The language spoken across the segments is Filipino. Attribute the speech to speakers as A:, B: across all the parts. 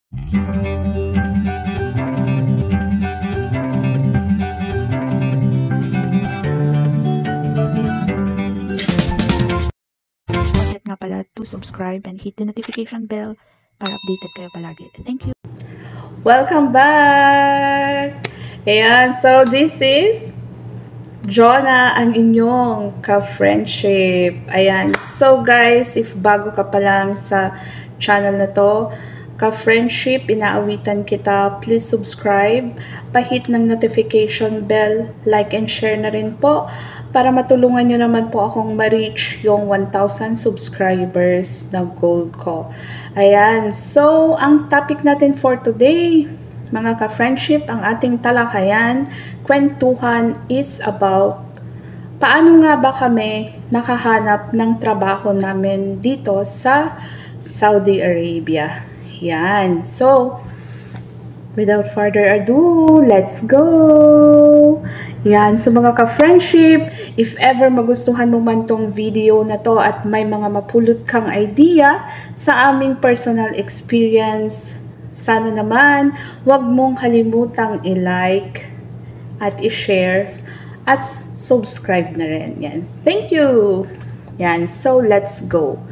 A: Forget nga pala to subscribe and hit the notification bell para updated kayo palagi. Thank you.
B: Welcome back! Ayan, so this is Jonah, ang inyong ka-friendship. Ayan, so guys, if bago ka pa lang sa channel na to, ka-friendship, inaawitan kita, please subscribe, pahit ng notification bell, like and share na rin po, para matulungan nyo naman po akong ma-reach yung 1,000 subscribers na goal ko. Ayan, so ang topic natin for today, mga ka-friendship, ang ating talakayan, kwentuhan is about paano nga ba kami nakahanap ng trabaho namin dito sa Saudi Arabia. Yan. So, without further ado, let's go! Yan. So, mga ka-friendship, if ever magustuhan mo man tong video na to at may mga mapulot kang idea sa aming personal experience, sana naman, huwag mong kalimutang i-like at i-share at subscribe na rin. Yan. Thank you! Yan. So, let's go.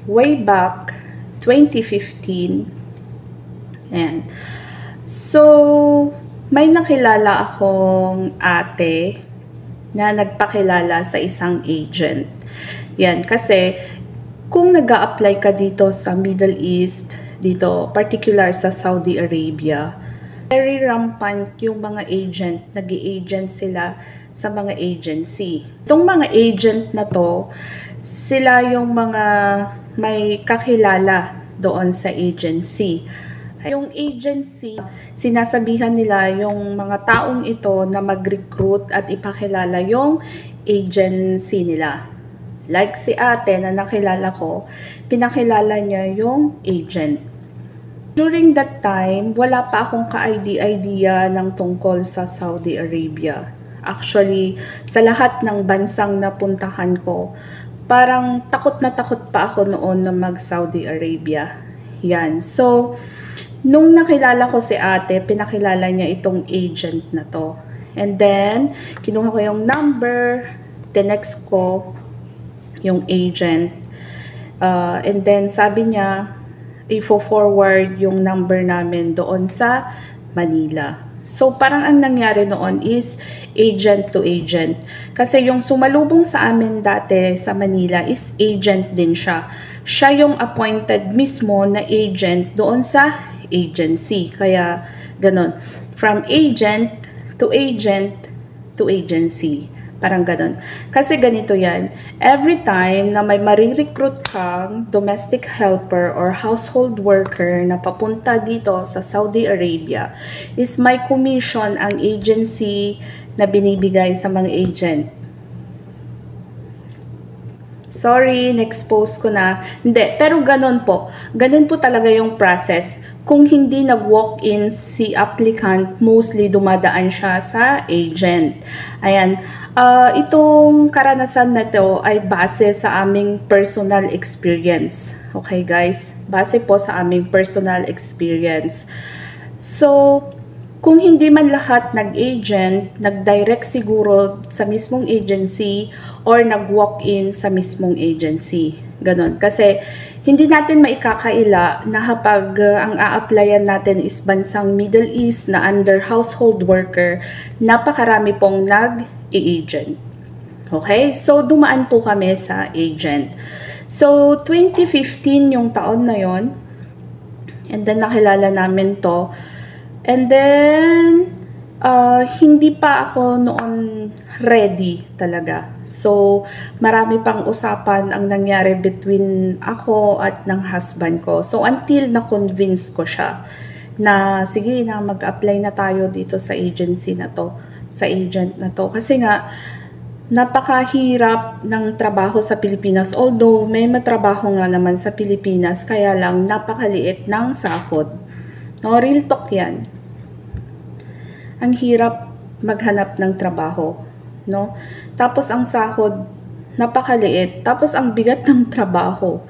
B: Way back 2015. Ayan. So, may nakilala akong ate na nagpakilala sa isang agent. Yan, kasi kung nag-a-apply ka dito sa Middle East, dito, particular sa Saudi Arabia, very rampant yung mga agent, nag-i-agent sila sa mga agency. Itong mga agent na to, sila yung mga may kakilala doon sa agency. Yung agency, sinasabihan nila yung mga taong ito na mag-recruit at ipakilala yung agency nila. Like si ate na nakilala ko, pinakilala niya yung agent. During that time, wala pa akong ka-idea ng tungkol sa Saudi Arabia. Actually, sa lahat ng bansang napuntahan ko, parang takot na takot pa ako noon na mag-Saudi Arabia. Yan. So, nung nakilala ko si ate, pinakilala niya itong agent na to. And then, kinuha ko yung number, tinext ko yung agent. And then, sabi niya, i-forward yung number namin doon sa Manila. So, parang ang nangyari noon is agent to agent. Kasi yung sumalubong sa amin dati sa Manila is agent din siya. Siya yung appointed mismo na agent doon sa agency. Kaya, ganon. From agent to agency. Parang ganon. Kasi ganito yan. Every time na may marirecruit kang domestic helper or household worker na papunta dito sa Saudi Arabia, is may commission ang agency na binibigay sa mga agent. Sorry, na-expose ko na. Hindi, pero ganun po. Ganun po talaga yung process. Kung hindi nag-walk-in si applicant, mostly dumadaan siya sa agent. Ayan. Itong karanasan na to ay base sa aming personal experience. Okay guys? Base po sa aming personal experience. So, kung hindi man lahat nag-agent, nag-direct siguro sa mismong agency or nag-walk-in sa mismong agency. Ganon. Kasi hindi natin maikakaila na kapag ang a-applyan natin is bansang Middle East na under household worker, napakarami pong nag-agent. Okay? So, dumaan po kami sa agent. So, 2015 yung taon na yon. And then, nakilala namin to. And then, hindi pa ako noon ready talaga. So, marami pang usapan ang nangyari between ako at ng husband ko. So, until na-convince ko siya na, sige na, mag-apply na tayo dito sa agency na to, sa agent na to. Kasi nga, napakahirap ng trabaho sa Pilipinas. Although, may matrabaho nga naman sa Pilipinas, kaya lang napakaliit ng sahod. No, real talk yan. Ang hirap maghanap ng trabaho, Tapos ang sahod napakaliit, tapos ang bigat ng trabaho,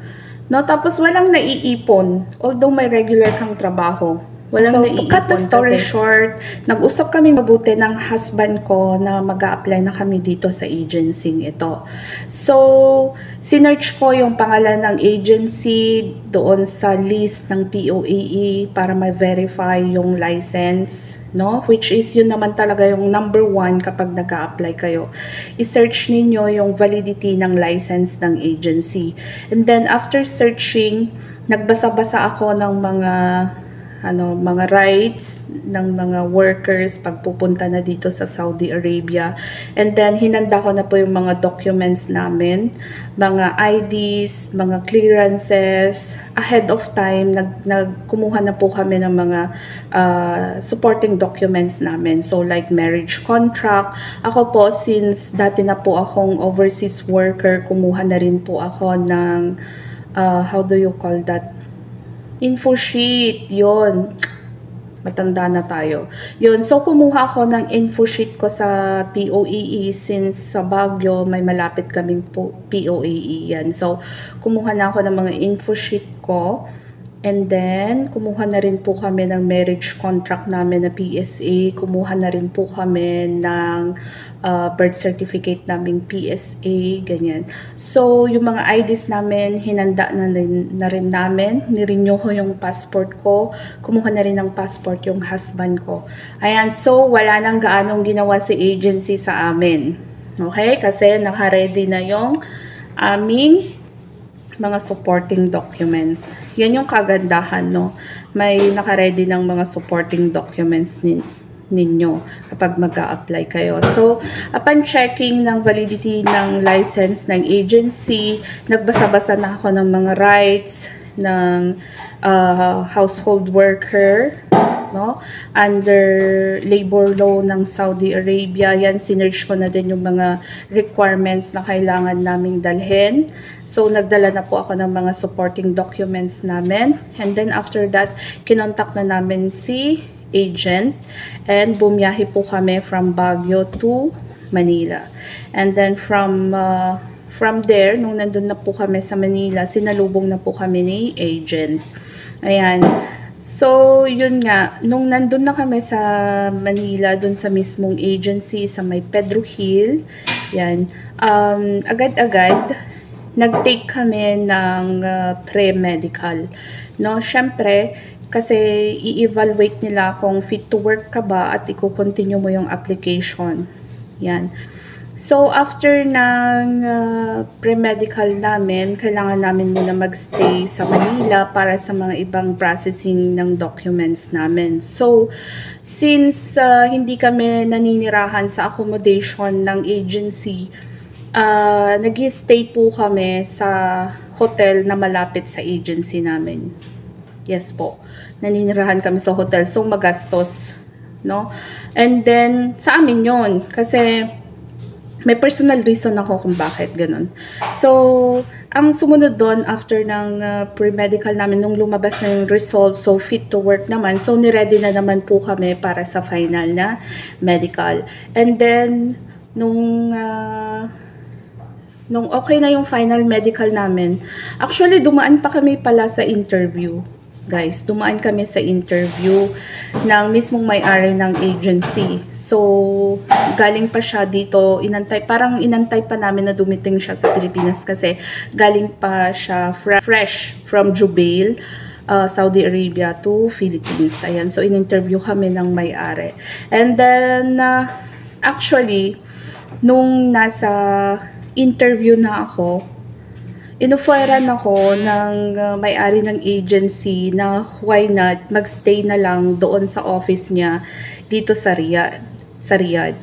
B: No, tapos walang naiipon. Although may regular kang trabaho, walang
C: So,
B: naiipon.
C: to cut the story
B: short, nag-usap kami mabuti ng husband ko na mag-a-apply na kami dito sa agency ito. So, sinearch ko yung pangalan ng agency doon sa list ng POAE para ma-verify yung license, no? Which is yun naman talaga yung number 1 kapag nag-a-apply kayo. I-search ninyo yung validity ng license ng agency. And then after searching, nagbasa-basa ako ng mga rights ng mga workers pagpupunta na dito sa Saudi Arabia. And then hinanda ko na po yung mga documents namin, mga IDs, mga clearances. Ahead of time, nagkumuha na po kami ng mga supporting documents namin. So like marriage contract. Ako po, since dati na po akong overseas worker, kumuha na rin po ako ng how do you call that? Info sheet, yun. Matanda na tayo. Yun, so kumuha ako ng info sheet ko sa POAE since sa Baguio may malapit kaming POAE yan. So, kumuha na ako ng mga info sheet ko. And then, kumuha na rin po kami ng marriage contract namin na PSA. Kumuha na rin po kami ng birth certificate namin PSA, ganyan. So, yung mga IDs namin, hinanda na rin namin. Nirenew ko yung passport ko. Kumuha na rin ng passport yung husband ko. Ayan, so wala nang gaanong ginawa si agency sa amin. Okay? Kasi naka-ready na yung aming mga supporting documents. Yan yung kagandahan, no? May naka-ready ng mga supporting documents ninyo kapag mag-a-apply kayo. So, upon checking ng validity ng license ng agency, nagbasa-basa na ako ng mga rights ng household worker, no? Under labor law ng Saudi Arabia. Yan, sinearch ko na din yung mga requirements na kailangan naming dalhin. So, nagdala na po ako ng mga supporting documents namin. And then, after that, kinontak na namin si agent. And bumiyahe po kami from Baguio to Manila. And then, from there, nung nandun na po kami sa Manila, sinalubong na po kami ni agent. Ayan. So, yun nga, nung nandun na kami sa Manila, dun sa mismong agency, sa may Pedro Hill, yan, agad-agad, nag-take kami ng pre-medical. No, syempre, kasi i-evaluate nila kung fit to work ka ba at i-continue mo yung application. Yan. So, after ng pre-medical namin, kailangan namin muna magstay sa Manila para sa mga ibang processing ng documents namin. So, since hindi kami naninirahan sa accommodation ng agency, nag-stay po kami sa hotel na malapit sa agency namin. Yes po. Naninirahan kami sa hotel. So, magastos. No? And then, sa amin yun. Kasi, may personal reason ako kung bakit ganun. So, ang sumunod doon after ng pre-medical namin, nung lumabas na yung result, so fit to work naman. So, niready na naman po kami para sa final na medical. And then, nung okay na yung final medical namin, actually, dumaan pa kami pala sa interview. Guys, dumaan kami sa interview ng mismong may-ari ng agency. So, galing pa siya dito, parang inantay pa namin na dumiting siya sa Pilipinas kasi galing pa siya fresh from Jubail, Saudi Arabia to Philippines. Ayan, so in-interview kami ng may-ari. And then, actually, nung nasa interview na ako, inoferan ako ng may-ari ng agency na why not magstay na lang doon sa office niya dito sa Riyadh.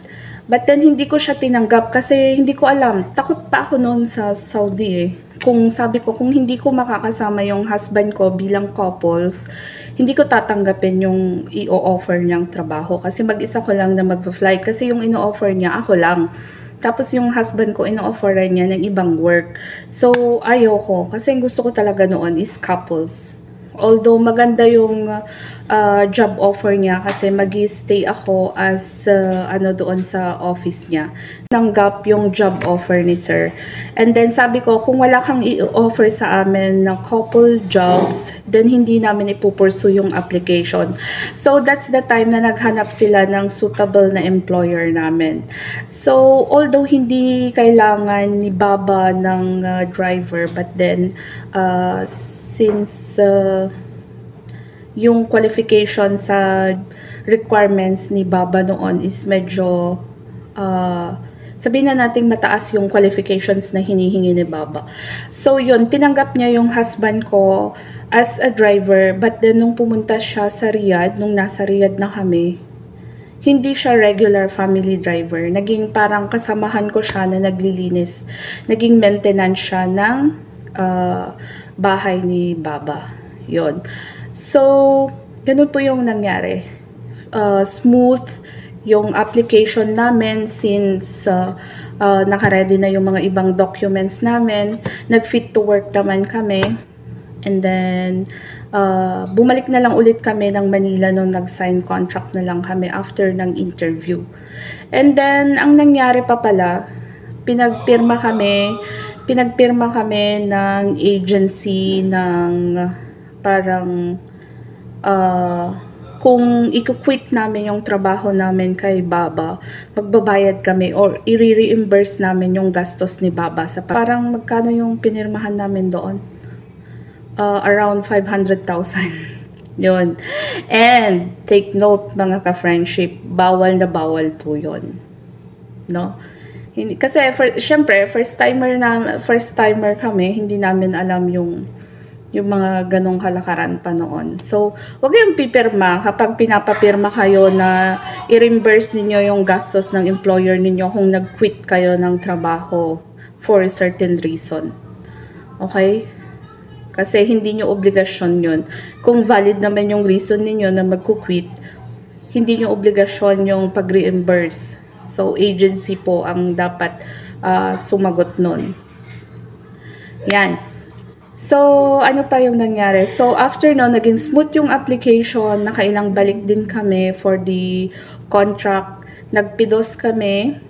B: But then hindi ko siya tinanggap kasi hindi ko alam. Takot pa ako noon sa Saudi eh. Kung sabi ko, kung hindi ko makakasama yung husband ko bilang couples, hindi ko tatanggapin yung i-offer niyang trabaho kasi mag-isa ko lang na mag-fly kasi yung ino-offer niya ako lang. Tapos yung husband ko, ino-offeran niya ng ibang work. So, ayaw ko. Kasi gusto ko talaga noon is couples. Although maganda yung job offer niya kasi mag-stay ako as doon sa office niya. Tanggap yung job offer ni sir. And then sabi ko, kung wala kang i-offer sa amin na couple jobs, then hindi namin ipupursue yung application. So that's the time na naghanap sila ng suitable na employer namin. So although hindi kailangan ni Baba ng driver, but then since yung qualification sa requirements ni Baba noon is medyo sabihin na nating mataas yung qualifications na hinihingi ni Baba. So yun, tinanggap niya yung husband ko as a driver, but then nung pumunta siya sa Riyadh, nung nasa Riyadh na kami, hindi siya regular family driver. Naging parang kasamahan ko siya na naglilinis. Naging maintenance siya ng bahay ni Baba. Yun. So, ganun po yung nangyari. Smooth yung application namin since naka-ready na yung mga ibang documents namin. Nag-fit to work naman kami. And then, bumalik na lang ulit kami ng Manila nung nag-sign contract na lang kami after ng interview. And then, ang nangyari pa pala, pinagpirma kami ng agency ng parang kung i-quit namin yung trabaho namin kay Baba, magbabayad kami or i-reimburse namin yung gastos ni Baba. Sa parang magkano yung pinirmahan namin doon? Around 500,000. Yun. And take note mga ka-friendship, bawal na bawal po yun. No? Kasi syempre first timer kami, hindi namin alam yung mga ganong kalakaran pa noon. So, huwag kayong pipirma kapag pinapapirma kayo na i-reimburse ninyo yung gastos ng employer ninyo kung nag-quit kayo ng trabaho for a certain reason. Okay? Kasi hindi nyo obligasyon yun. Kung valid naman yung reason ninyo na mag-quit, hindi nyo obligasyon yung pag-reimburse. So, agency po ang dapat sumagot nun. Yan. So, ano pa yung nangyari? So, after no, naging smooth yung application, nakailang balik din kami for the contract. Nagpidos kami,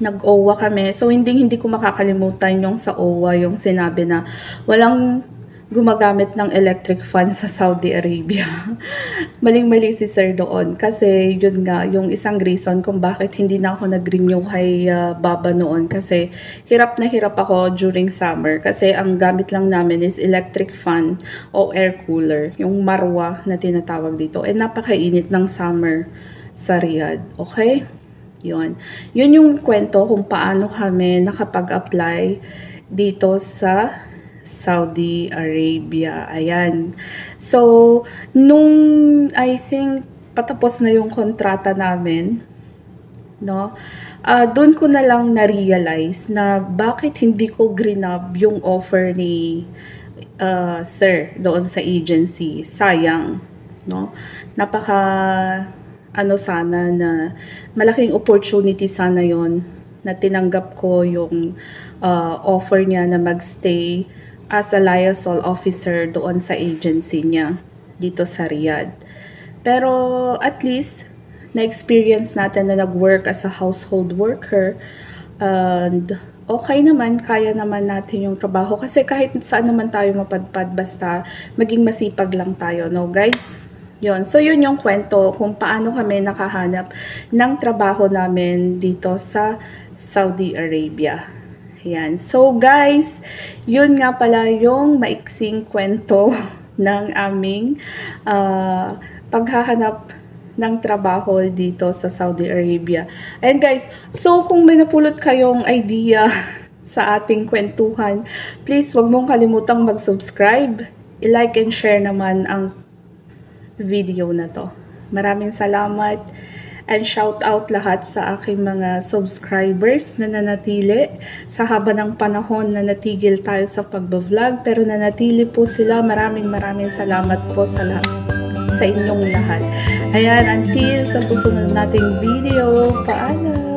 B: nag-OWA kami. So, hindi ko makakalimutan yung sa OWA, yung sinabi na walang gumagamit ng electric fan sa Saudi Arabia. Maling-mali si sir doon. Kasi yun nga, yung isang reason kung bakit hindi na ako nag-renew kay Baba noon. Kasi hirap na hirap ako during summer. Kasi ang gamit lang namin is electric fan o air cooler. Yung marwa na tinatawag dito. And napakainit ng summer sa Riyadh. Okay? Yun. Yun yung kwento kung paano kami nakapag-apply dito sa Saudi Arabia. Ayan. So, nung I think patapos na yung kontrata namin, no? Doon ko na lang na-realize na bakit hindi ko grinab yung offer ni sir doon sa agency. Sayang, no? Sana na malaking opportunity sana yon na tinanggap ko yung offer niya na magstay as a liaison officer doon sa agency niya dito sa Riyadh. Pero at least na-experience natin na nag-work as a household worker and okay naman, kaya naman natin yung trabaho kasi kahit saan naman tayo mapadpad basta maging masipag lang tayo, no guys? Yun. So yun yung kwento kung paano kami nakahanap ng trabaho namin dito sa Saudi Arabia. Yan. So guys, yun nga pala yung maiksing kwento ng aming paghahanap ng trabaho dito sa Saudi Arabia. And guys, so kung may napulot kayong idea sa ating kwentuhan, please wag mong kalimutang mag-subscribe, i-like and share naman ang video na to. Maraming salamat. And shout out lahat sa aking mga subscribers na nanatili sa haba ng panahon na natigil tayo sa pagbablog. Pero nanatili po sila. Maraming salamat po sa inyong lahat. Ayan, until sa susunod nating video. Paalam!